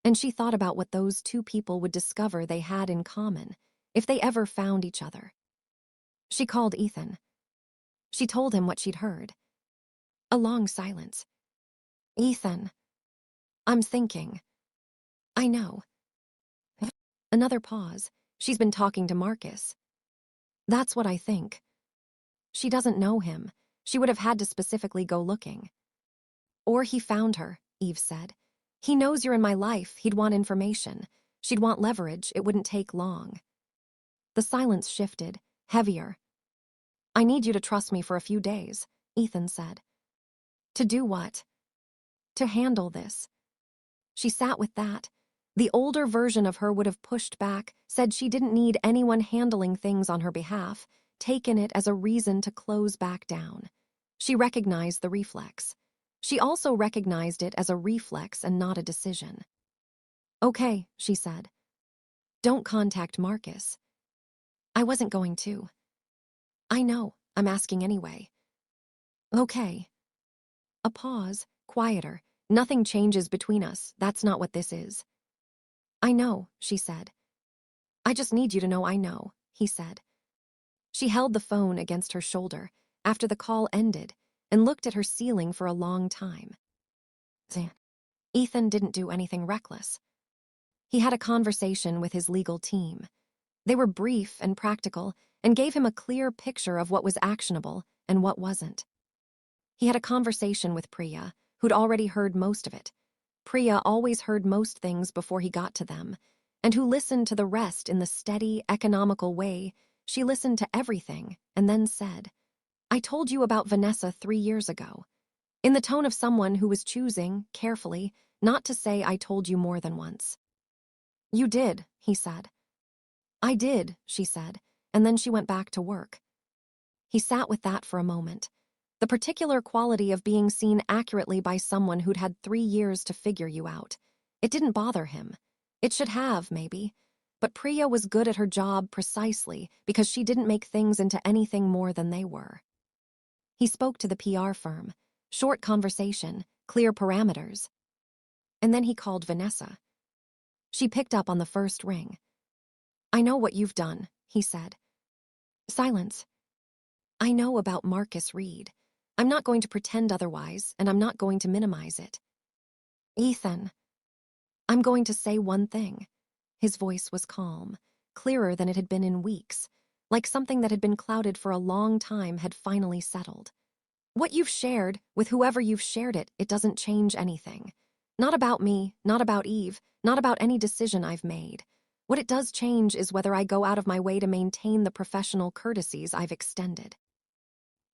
And she thought about what those two people would discover they had in common, if they ever found each other. She called Ethan. She told him what she'd heard. A long silence. "Ethan, I'm thinking." "I know." Another pause. "She's been talking to Marcus." "That's what I think." "She doesn't know him. She would have had to specifically go looking." "Or he found her," Eve said. "He knows you're in my life. He'd want information. She'd want leverage, it wouldn't take long. The silence shifted, heavier. I need you to trust me for a few days, Ethan said. To do what? To handle this. She sat with that. The older version of her would have pushed back, said she didn't need anyone handling things on her behalf, taken it as a reason to close back down. She recognized the reflex. She also recognized it as a reflex and not a decision. Okay, she said. Don't contact Marcus. I wasn't going to. I know, I'm asking anyway. Okay. A pause, quieter. Nothing changes between us, that's not what this is. I know, she said. I just need you to know I know, he said. She held the phone against her shoulder after the call ended and looked at her ceiling for a long time. Ethan didn't do anything reckless. He had a conversation with his legal team. They were brief and practical and gave him a clear picture of what was actionable and what wasn't. He had a conversation with Priya, who'd already heard most of it. Priya always heard most things before he got to them, and who listened to the rest in the steady, economical way. She listened to everything and then said, I told you about Vanessa 3 years ago, in the tone of someone who was choosing, carefully, not to say I told you more than once. You did, he said. I did, she said, and then she went back to work. He sat with that for a moment. The particular quality of being seen accurately by someone who'd had 3 years to figure you out. It didn't bother him. It should have, maybe. But Priya was good at her job precisely because she didn't make things into anything more than they were. He spoke to the PR firm. Short conversation, clear parameters. And then he called Vanessa. She picked up on the first ring. I know what you've done, he said. Silence. I know about Marcus Reed. I'm not going to pretend otherwise, and I'm not going to minimize it. Ethan. I'm going to say one thing. His voice was calm, clearer than it had been in weeks, like something that had been clouded for a long time had finally settled. What you've shared, with whoever you've shared it, it doesn't change anything. Not about me, not about Eve, not about any decision I've made. What it does change is whether I go out of my way to maintain the professional courtesies I've extended.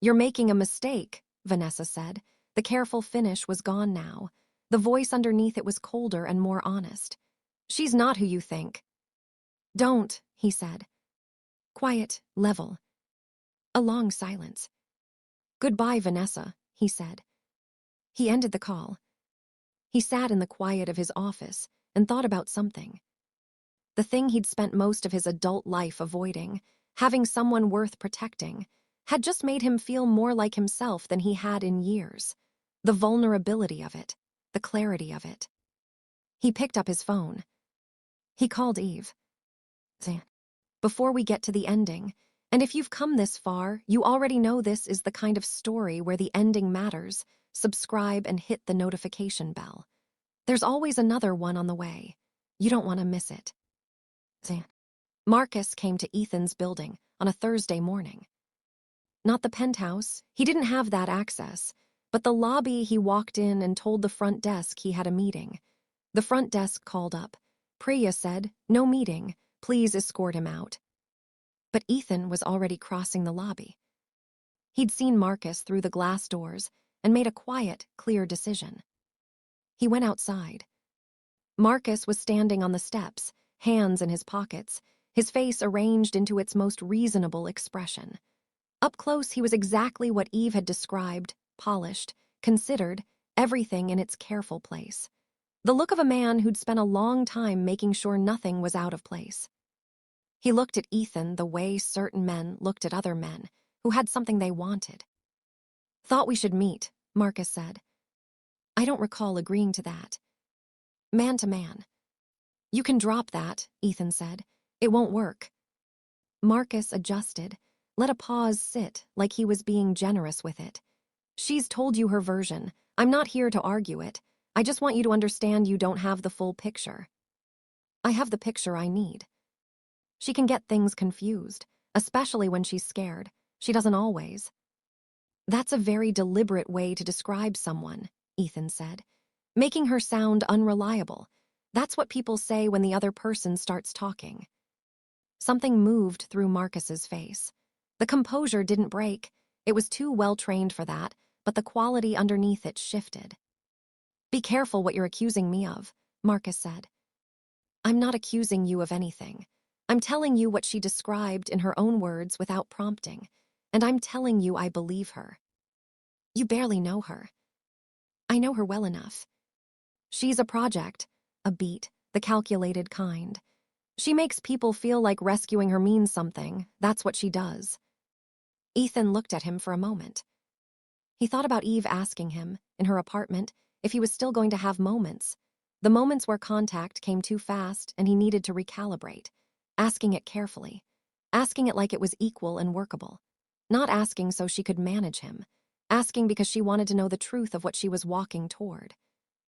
You're making a mistake, Vanessa said. The careful finish was gone now. The voice underneath it was colder and more honest. She's not who you think. Don't, he said. Quiet, level. A long silence. Goodbye, Vanessa, he said. He ended the call. He sat in the quiet of his office and thought about something. The thing he'd spent most of his adult life avoiding, having someone worth protecting, had just made him feel more like himself than he had in years. The vulnerability of it, the clarity of it. He picked up his phone. He called Eve. Before we get to the ending, and if you've come this far, you already know this is the kind of story where the ending matters, subscribe and hit the notification bell. There's always another one on the way. You don't want to miss it. Marcus came to Ethan's building on a Thursday morning. Not the penthouse, he didn't have that access, but the lobby. He walked in and told the front desk he had a meeting. The front desk called up. Priya said, no meeting, please escort him out. But Ethan was already crossing the lobby. He'd seen Marcus through the glass doors and made a quiet, clear decision. He went outside. Marcus was standing on the steps, hands in his pockets, his face arranged into its most reasonable expression. Up close, he was exactly what Eve had described, polished, considered, everything in its careful place. The look of a man who'd spent a long time making sure nothing was out of place. He looked at Ethan the way certain men looked at other men who had something they wanted. Thought we should meet, Marcus said. I don't recall agreeing to that. Man to man. You can drop that, Ethan said. It won't work. Marcus adjusted, let a pause sit like he was being generous with it. She's told you her version. I'm not here to argue it. I just want you to understand you don't have the full picture. I have the picture I need. She can get things confused, especially when she's scared. She doesn't always. That's a very deliberate way to describe someone, Ethan said, making her sound unreliable. That's what people say when the other person starts talking. Something moved through Marcus's face. The composure didn't break. It was too well trained for that, but the quality underneath it shifted. Be careful what you're accusing me of, Marcus said. I'm not accusing you of anything. I'm telling you what she described in her own words without prompting, and I'm telling you I believe her. You barely know her. I know her well enough. She's a project, a beat, the calculated kind. She makes people feel like rescuing her means something. That's what she does. Ethan looked at him for a moment. He thought about Eve asking him, in her apartment, if he was still going to have moments. The moments where contact came too fast and he needed to recalibrate. Asking it carefully. Asking it like it was equal and workable. Not asking so she could manage him. Asking because she wanted to know the truth of what she was walking toward.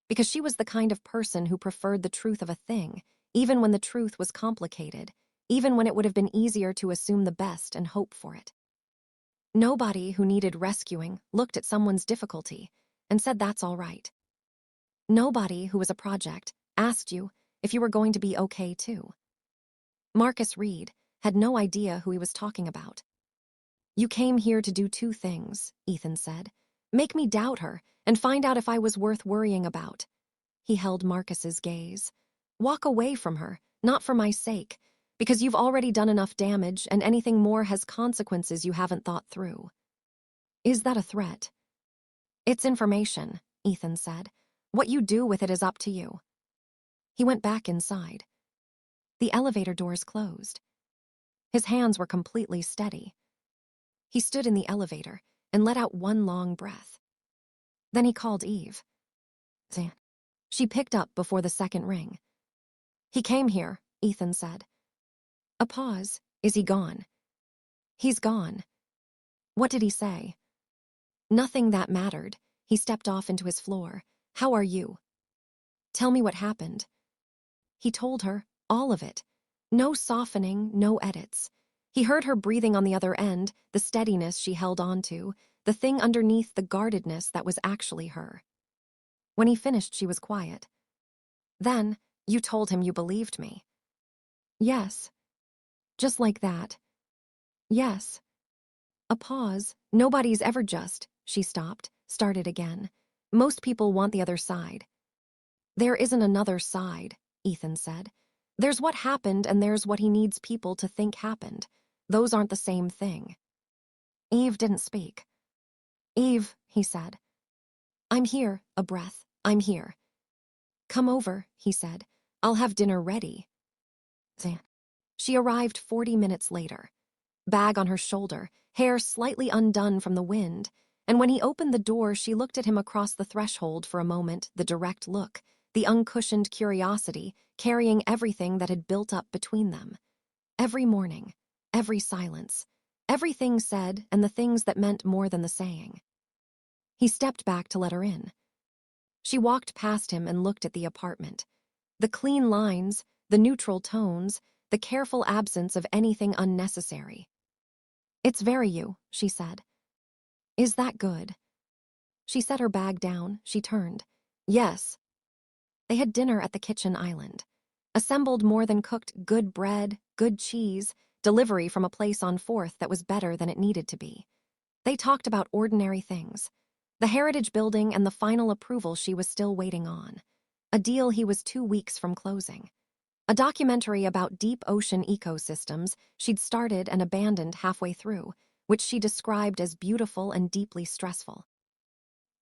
Because she was the kind of person who preferred the truth of a thing, even when the truth was complicated, even when it would have been easier to assume the best and hope for it. Nobody who needed rescuing looked at someone's difficulty and said that's all right. Nobody who was a project asked you if you were going to be okay too. Marcus Reed had no idea who he was talking about. You came here to do two things, Ethan said. Make me doubt her and find out if I was worth worrying about. He held Marcus's gaze. Walk away from her, not for my sake, because you've already done enough damage and anything more has consequences you haven't thought through. Is that a threat? It's information, Ethan said. What you do with it is up to you. He went back inside. The elevator doors closed. His hands were completely steady. He stood in the elevator and let out one long breath. Then he called Eve. Zan. She picked up before the second ring. He came here, Ethan said. A pause. Is he gone? He's gone. What did he say? Nothing that mattered. He stepped off into his floor. How are you? Tell me what happened. He told her, all of it. No softening, no edits. He heard her breathing on the other end, the steadiness she held on to, the thing underneath the guardedness that was actually her. When he finished, she was quiet. Then, you told him you believed me. Yes. Just like that. Yes. A pause. Nobody's ever just. She stopped, started again. Most people want the other side. There isn't another side, Ethan said. There's what happened and there's what he needs people to think happened. Those aren't the same thing. Eve didn't speak. Eve, he said. I'm here, a breath. I'm here. Come over, he said. I'll have dinner ready. Zan. She arrived 40 minutes later. Bag on her shoulder, hair slightly undone from the wind, and when he opened the door, she looked at him across the threshold for a moment, the direct look, the uncushioned curiosity, carrying everything that had built up between them. Every morning, every silence, everything said and the things that meant more than the saying. He stepped back to let her in. She walked past him and looked at the apartment. The clean lines, the neutral tones, the careful absence of anything unnecessary. It's very you, she said. Is that good? She set her bag down, she turned. Yes. They had dinner at the kitchen island. Assembled more than cooked good bread, good cheese, delivery from a place on 4th that was better than it needed to be. They talked about ordinary things. The Heritage Building and the final approval she was still waiting on. A deal he was 2 weeks from closing. A documentary about deep ocean ecosystems she'd started and abandoned halfway through, which she described as beautiful and deeply stressful.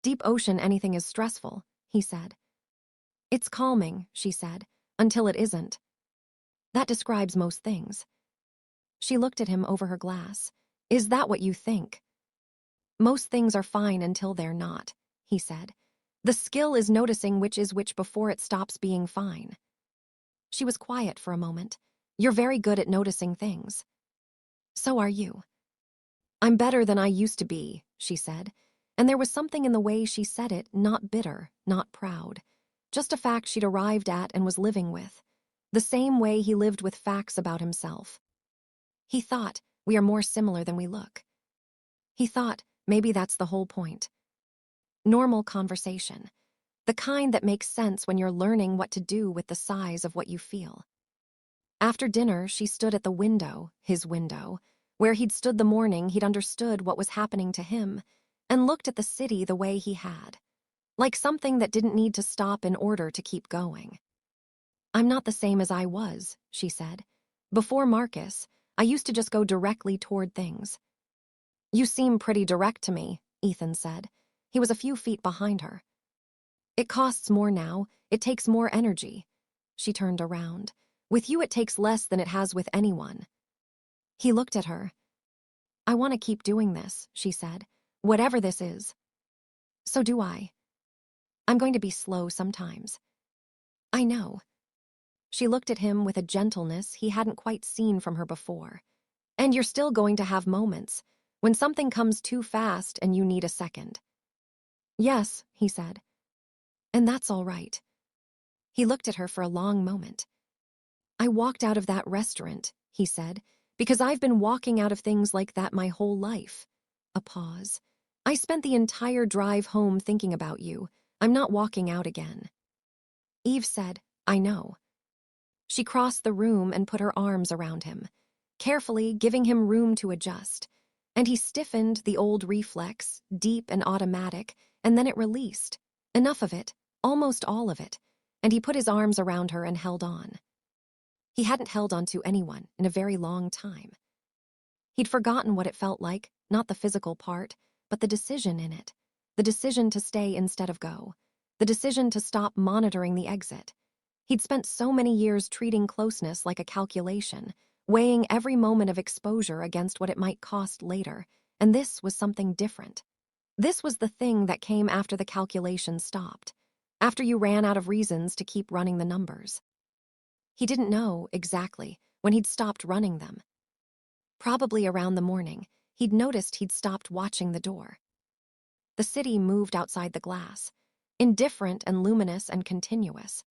Deep ocean anything is stressful, he said. It's calming, she said, until it isn't. That describes most things. She looked at him over her glass. Is that what you think? Most things are fine until they're not, he said. The skill is noticing which is which before it stops being fine. She was quiet for a moment. You're very good at noticing things. So are you. I'm better than I used to be, she said, and there was something in the way she said it, not bitter, not proud. Just a fact she'd arrived at and was living with. The same way he lived with facts about himself. He thought, we are more similar than we look. He thought, maybe that's the whole point. Normal conversation. The kind that makes sense when you're learning what to do with the size of what you feel. After dinner, she stood at the window, his window, where he'd stood the morning he'd understood what was happening to him, and looked at the city the way he had, like something that didn't need to stop in order to keep going. "I'm not the same as I was," she said. "Before Marcus, I used to just go directly toward things." "You seem pretty direct to me," Ethan said. He was a few feet behind her. "It costs more now. It takes more energy." She turned around. "With you it takes less than it has with anyone." He looked at her. "I want to keep doing this," she said. "Whatever this is." "So do I. I'm going to be slow sometimes." "I know." She looked at him with a gentleness he hadn't quite seen from her before. "And you're still going to have moments when something comes too fast and you need a second." "Yes," he said. "And that's all right." He looked at her for a long moment. "I walked out of that restaurant," he said, "because I've been walking out of things like that my whole life." A pause. "I spent the entire drive home thinking about you. I'm not walking out again." Eve said, "I know." She crossed the room and put her arms around him, carefully giving him room to adjust. And he stiffened, the old reflex, deep and automatic, and then it released. Enough of it, almost all of it, and he put his arms around her and held on. He hadn't held on to anyone in a very long time. He'd forgotten what it felt like, not the physical part, but the decision in it. The decision to stay instead of go. The decision to stop monitoring the exit. He'd spent so many years treating closeness like a calculation, weighing every moment of exposure against what it might cost later, and this was something different. This was the thing that came after the calculation stopped, after you ran out of reasons to keep running the numbers. He didn't know, exactly, when he'd stopped running them. Probably around the morning, he'd noticed he'd stopped watching the door. The city moved outside the glass, indifferent and luminous and continuous.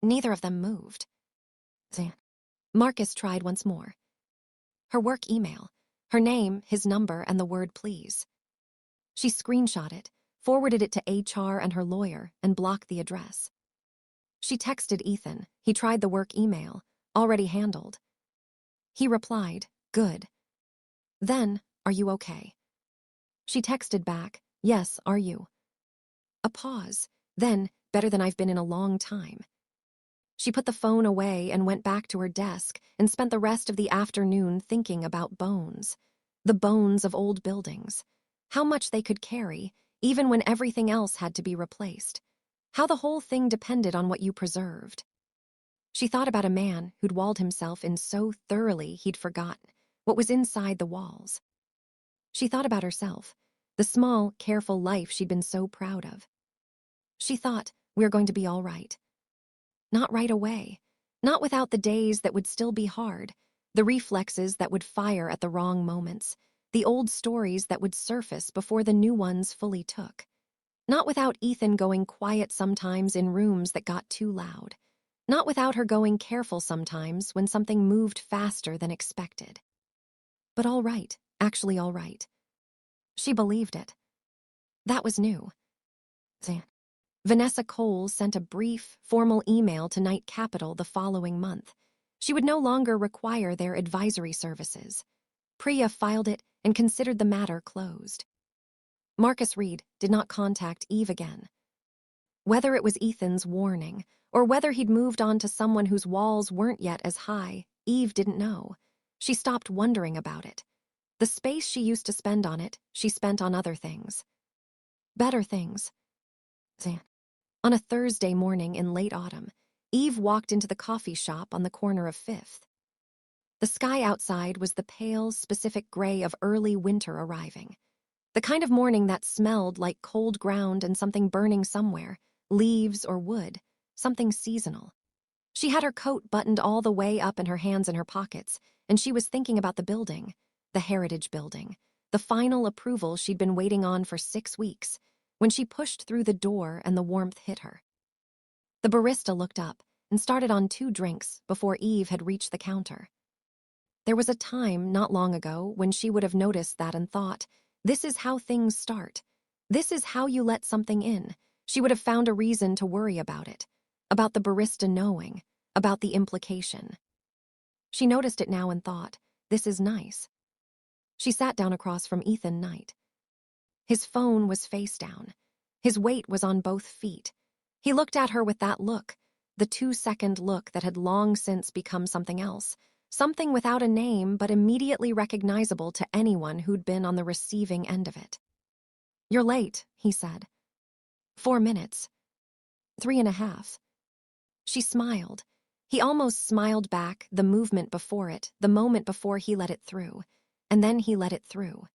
Neither of them moved. Marcus tried once more. Her work email, her name, his number, and the word please. She screenshot it, forwarded it to HR and her lawyer, and blocked the address. She texted Ethan. He tried the work email, already handled. He replied, "Good." Then, "Are you okay?" She texted back, "Yes, are you?" A pause. Then, "Better than I've been in a long time." She put the phone away and went back to her desk and spent the rest of the afternoon thinking about bones. The bones of old buildings. How much they could carry, even when everything else had to be replaced. How the whole thing depended on what you preserved. She thought about a man who'd walled himself in so thoroughly he'd forgotten what was inside the walls. She thought about herself, the small, careful life she'd been so proud of. She thought, "We're going to be all right." Not right away. Not without the days that would still be hard, the reflexes that would fire at the wrong moments, the old stories that would surface before the new ones fully took. Not without Ethan going quiet sometimes in rooms that got too loud. Not without her going careful sometimes when something moved faster than expected. But all right, actually all right. She believed it. That was new. Vanessa Cole sent a brief, formal email to Knight Capital the following month. She would no longer require their advisory services. Priya filed it and considered the matter closed. Marcus Reed did not contact Eve again. Whether it was Ethan's warning, or whether he'd moved on to someone whose walls weren't yet as high, Eve didn't know. She stopped wondering about it. The space she used to spend on it, she spent on other things. Better things. On a Thursday morning in late autumn, Eve walked into the coffee shop on the corner of Fifth. The sky outside was the pale, specific gray of early winter arriving. The kind of morning that smelled like cold ground and something burning somewhere, leaves or wood, something seasonal. She had her coat buttoned all the way up and her hands in her pockets, and she was thinking about the building, the Heritage Building, the final approval she'd been waiting on for 6 weeks, when she pushed through the door and the warmth hit her. The barista looked up and started on 2 drinks before Eve had reached the counter. There was a time not long ago when she would have noticed that and thought, this is how things start. This is how you let something in. She would have found a reason to worry about it, about the barista knowing, about the implication. She noticed it now and thought, this is nice. She sat down across from Ethan Knight. His phone was face down. His weight was on both feet. He looked at her with that look, the 2-second look that had long since become something else, something without a name but immediately recognizable to anyone who'd been on the receiving end of it. "You're late," he said. 4 minutes. 3.5. She smiled. He almost smiled back, the movement before it, the moment before he let it through. And then he let it through.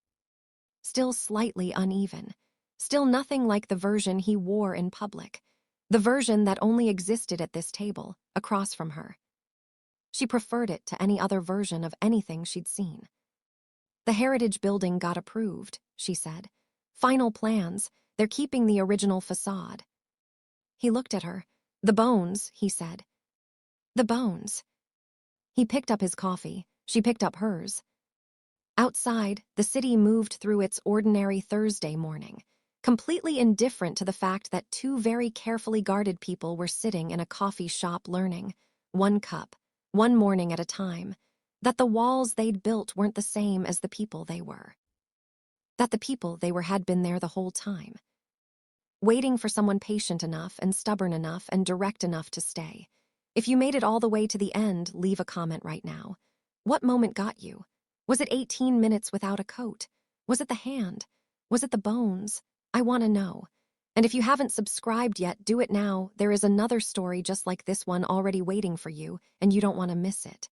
Still slightly uneven. Still nothing like the version he wore in public. The version that only existed at this table, across from her. She preferred it to any other version of anything she'd seen. "The Heritage Building got approved," she said. "Final plans. They're keeping the original facade." He looked at her. "The bones," he said. "The bones." He picked up his coffee. She picked up hers. Outside, the city moved through its ordinary Thursday morning, completely indifferent to the fact that 2 very carefully guarded people were sitting in a coffee shop learning, one cup, one morning at a time, that the walls they'd built weren't the same as the people they were. That the people they were had been there the whole time. Waiting for someone patient enough and stubborn enough and direct enough to stay. If you made it all the way to the end, leave a comment right now. What moment got you? Was it 18 minutes without a coat? Was it the hand? Was it the bones? I want to know. And if you haven't subscribed yet, do it now. There is another story just like this one already waiting for you, and you don't want to miss it.